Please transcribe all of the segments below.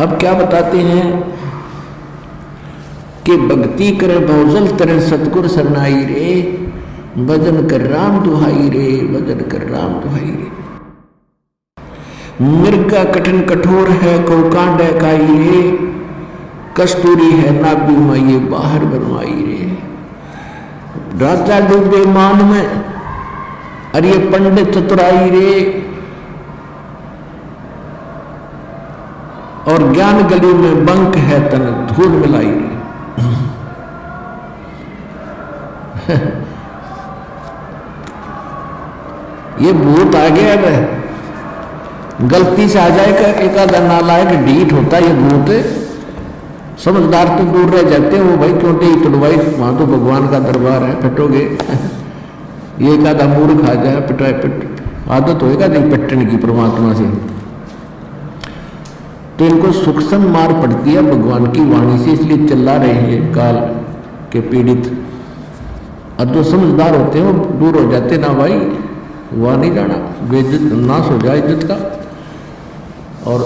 अब क्या बताते हैं कि भक्ति करे बहुजल तरह सतगुर सरनाई रे, भजन कर राम दुहाई रे, भजन कर राम दुहाई रे। मृगा कठिन कठोर है को कांड काई रे, कस्तूरी है नाभि में ये बाहर बनवाई रे। राजा डूबे मान में अरे पंडित चतुराई रे, और ज्ञान गली में बंक है तन धूल मिलाई रे। ये भूत आ गया है, गलती से आ जाएगा एक आधा नालायक ढीठ होता है ये भूत। समझदार तो दूर रह जाते हैं, वो भाई क्यों टी तुड़वाई, वहां तो भगवान का दरबार है, पिटोगे। ये एक आधा मूर्ख आ जाए पिटाए पिट, आदत होएगा नहीं पिटने की परमात्मा से, तो इनको सूक्ष्म मार पड़ती है भगवान की वाणी से, इसलिए चिल्ला रहे हैं काल के पीड़ित। और जो समझदार होते हैं वो दूर हो जाते, ना भाई वह नहीं जाना, बेइज्जत नाश हो जाए इज्जत का। और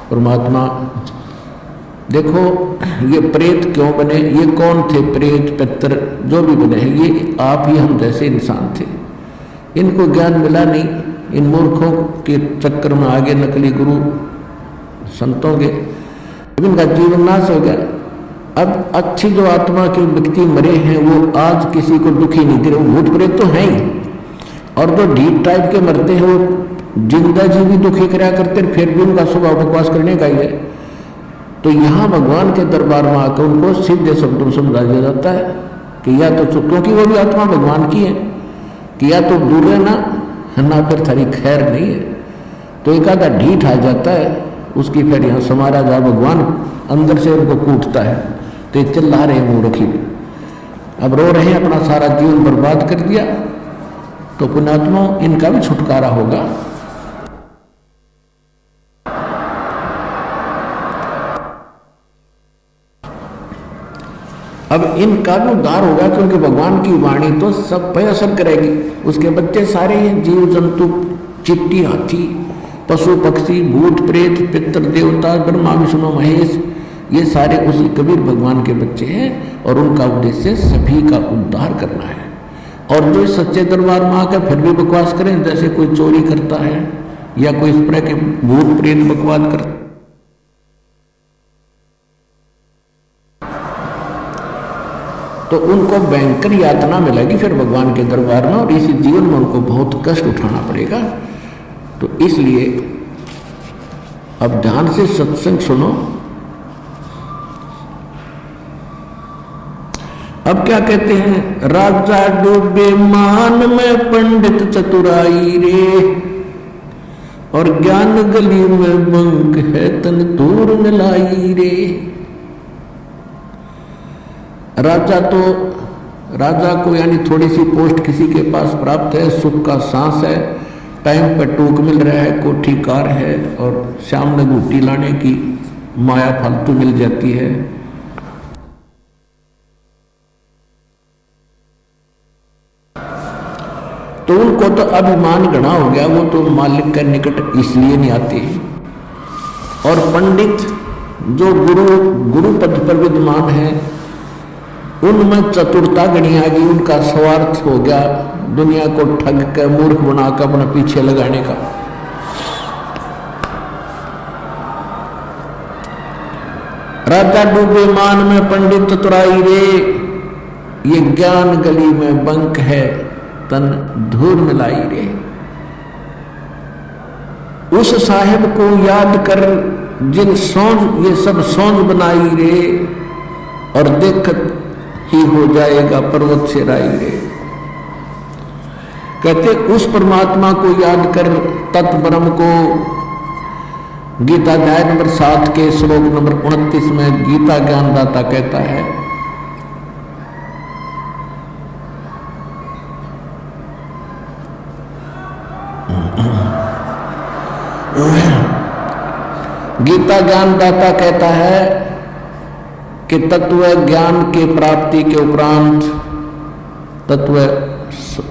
परमात्मा देखो ये प्रेत क्यों बने, ये कौन थे प्रेत पितर जो भी बने हैं, ये आप ही हम जैसे इंसान थे। इनको ज्ञान मिला नहीं, इन मूर्खों के चक्कर में आगे नकली गुरु संतों के, इनका जीवन नाश हो गया। अब अच्छी जो आत्मा के व्यक्ति मरे हैं वो आज किसी को दुखी नहीं दे रहे, भूत प्रेत तो है ही, और जो ढीठ टाइप के मरते हैं वो जिंदा जी भी दुखी कराया करते, फिर भी उनका स्वभाव बकवास करने का ही है। तो यहाँ भगवान के दरबार में आकर उनको सीधे शब्दों में समझा दिया जाता है कि या तो, क्योंकि वो भी आत्मा भगवान की है, कि या तो दूर रहना ना फिर थारी खैर नहीं है। तो एक आधा ढीठ आ जाता है, उसकी फिर यहाँ समारा जा, भगवान अंदर से उनको कूटता है। तो ये चिल्ला रहे मूर्खी, अब रो रहे हैं, अपना सारा जीवन बर्बाद कर दिया, तो पुण्यात्मा इनका भी छुटकारा होगा। अब इनका भी उद्धार होगा, क्योंकि भगवान की वाणी तो सब पे असर करेगी। उसके बच्चे सारे हैं, जीव जंतु, चिट्टी, हाथी, पशु पक्षी, भूत प्रेत, पितर देवता, ब्रह्मा विष्णु महेश, ये सारे उसी कबीर भगवान के बच्चे हैं, और उनका उद्देश्य सभी का उद्धार करना है। और जो सच्चे दरबार में आकर फिर भी बकवास करें, जैसे कोई चोरी करता है या कोई इस तरह के भूत प्रेत बकवास करता, तो उनको भयंकर यातना मिलेगी फिर भगवान के दरबार में, और इसी जीवन में उनको बहुत कष्ट उठाना पड़ेगा। तो इसलिए अब ध्यान से सत्संग सुनो। अब क्या कहते हैं, राजा डूबे मान में पंडित चतुराई रे, और ज्ञान गली में बंक है तन दूर मिलाई रे। राजा को यानी थोड़ी सी पोस्ट किसी के पास प्राप्त है, सुख का सांस है, टाइम पर टूक मिल रहा है, कोठी कार है, और शाम में घूटी लाने की माया फालतू मिल जाती है। तो उनको तो अभिमान घना हो गया, वो तो मालिक के निकट इसलिए नहीं आते। और पंडित जो गुरु पद पर विद्यमान है, उनमें चतुरता गणी आ गई, उनका स्वार्थ हो गया दुनिया को ठग कर मूर्ख बनाकर अपने पीछे लगाने का। राजा डूबे मान में पंडित चतुराई रे, ये ज्ञान गली में बंक है तन धूल मिलाई रे। उस साहिब को याद कर जिन सोच ये सब सोच बनाई रे, और देखत ही हो जाएगा पर्वत से राई रे। कहते उस परमात्मा को याद कर, तत्व ब्रह्म को, गीता अध्याय नंबर 7 के श्लोक नंबर 29 में गीता ज्ञानदाता कहता है, गीता ज्ञानदाता कहता है कि तत्व ज्ञान के प्राप्ति के उपरांत, तत्व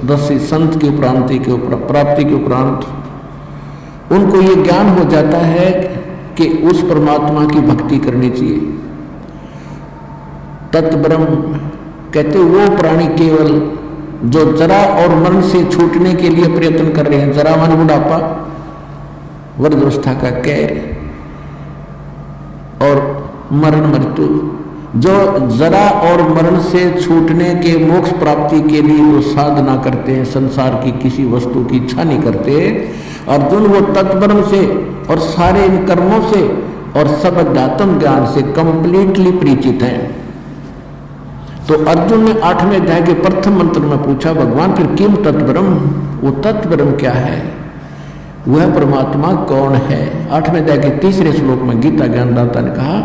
दसी संत की प्राप्ति के उपरांत उनको ये ज्ञान हो जाता है कि उस परमात्मा की भक्ति करनी चाहिए। तत्ब्रह्म कहते वो प्राणी केवल जो जरा और मरण से छूटने के लिए प्रयत्न कर रहे हैं। जरा मन बुढ़ापा, वृद्धावस्था का कैर और मरण मृत्यु, जो जरा और मरण से छूटने के मोक्ष प्राप्ति के लिए वो साधना करते हैं, संसार की किसी वस्तु की इच्छा नहीं करते। अर्जुन वो तत्ब्रह्म से और सारे इन कर्मों से और सब अध्यात्म ज्ञान से कंप्लीटली परिचित हैं। तो अर्जुन ने 8वें अध्याय के प्रथम मंत्र में पूछा, भगवान फिर किम तत्ब्रह्म, वो तत्ब्रह्म क्या है, वह परमात्मा कौन है। 8वें अध्याय के 3रे श्लोक में गीता ज्ञानदाता ने कहा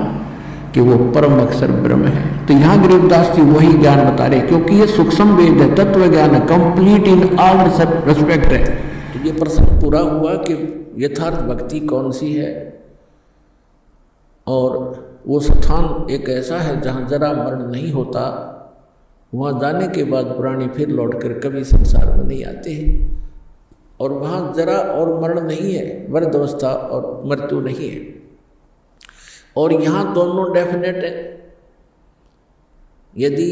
कि वो परम अक्षर ब्रह्म है। तो यहाँ गरीबदास जी वही ज्ञान बता रहे, क्योंकि ये सूक्ष्म वेद है, तत्व ज्ञान है, कंप्लीट इन ऑल रेस्पेक्ट है। तो ये प्रश्न पूरा हुआ कि यथार्थ भक्ति कौन सी है, और वो स्थान एक ऐसा है जहाँ जरा मरण नहीं होता। वहाँ जाने के बाद प्राणी फिर लौटकर कभी संसार में नहीं आते हैं, और वहाँ जरा और मरण नहीं है, वृद्धावस्था और मृत्यु नहीं है। और यहाँ दोनों डेफिनेट है। यदि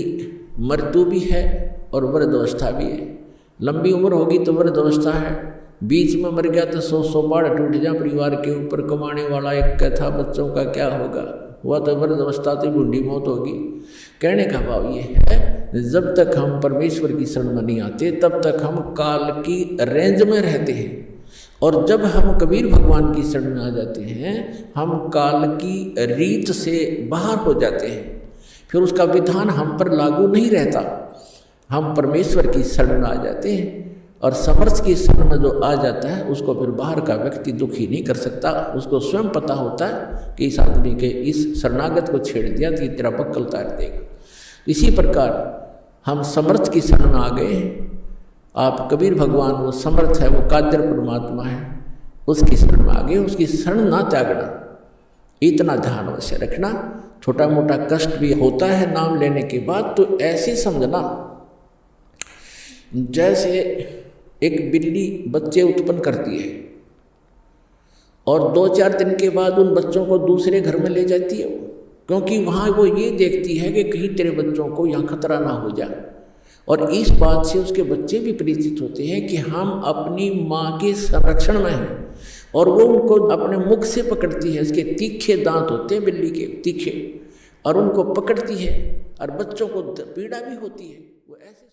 मृत्यु भी है और वृद्धावस्था भी है, लंबी उम्र होगी तो वृद्धावस्था है, बीच में मर गया तो 100 पहाड़ टूट जा परिवार के ऊपर, कमाने वाला एक था, बच्चों का क्या होगा, हुआ तो वृद्धावस्था तो बूढ़ी मौत होगी। कहने का भाव ये है, जब तक हम परमेश्वर की शरण में नहीं आते तब तक हम काल की रेंज में रहते हैं, और जब हम कबीर भगवान की शरण में आ जाते हैं हम काल की रीत से बाहर हो जाते हैं। फिर उसका विधान हम पर लागू नहीं रहता, हम परमेश्वर की शरण में आ जाते हैं। और समर्थ की शरण में जो आ जाता है उसको फिर बाहर का व्यक्ति दुखी नहीं कर सकता। उसको स्वयं पता होता है कि इस आदमी के इस शरणागत को छेड़ दिया तो ये तेरा बक्कल उतार देगा। इसी प्रकार हम समर्थ की शरण में आ गए हैं। आप कबीर भगवान वो समर्थ है, वो कादर परमात्मा है, उसकी शरण में आ गए। उसकी शरण ना त्यागना, इतना ध्यान अवश्य रखना। छोटा मोटा कष्ट भी होता है नाम लेने के बाद, तो ऐसे समझना जैसे एक बिल्ली बच्चे उत्पन्न करती है और 2-4 दिन के बाद उन बच्चों को दूसरे घर में ले जाती है, क्योंकि वहाँ वो ये देखती है कि कहीं तेरे बच्चों को यहाँ खतरा ना हो जाए। और इस बात से उसके बच्चे भी परिचित होते हैं कि हम अपनी माँ के संरक्षण में हैं, और वो उनको अपने मुख से पकड़ती है। उसके तीखे दांत होते हैं बिल्ली के, तीखे, और उनको पकड़ती है, और बच्चों को पीड़ा भी होती है। वो ऐसे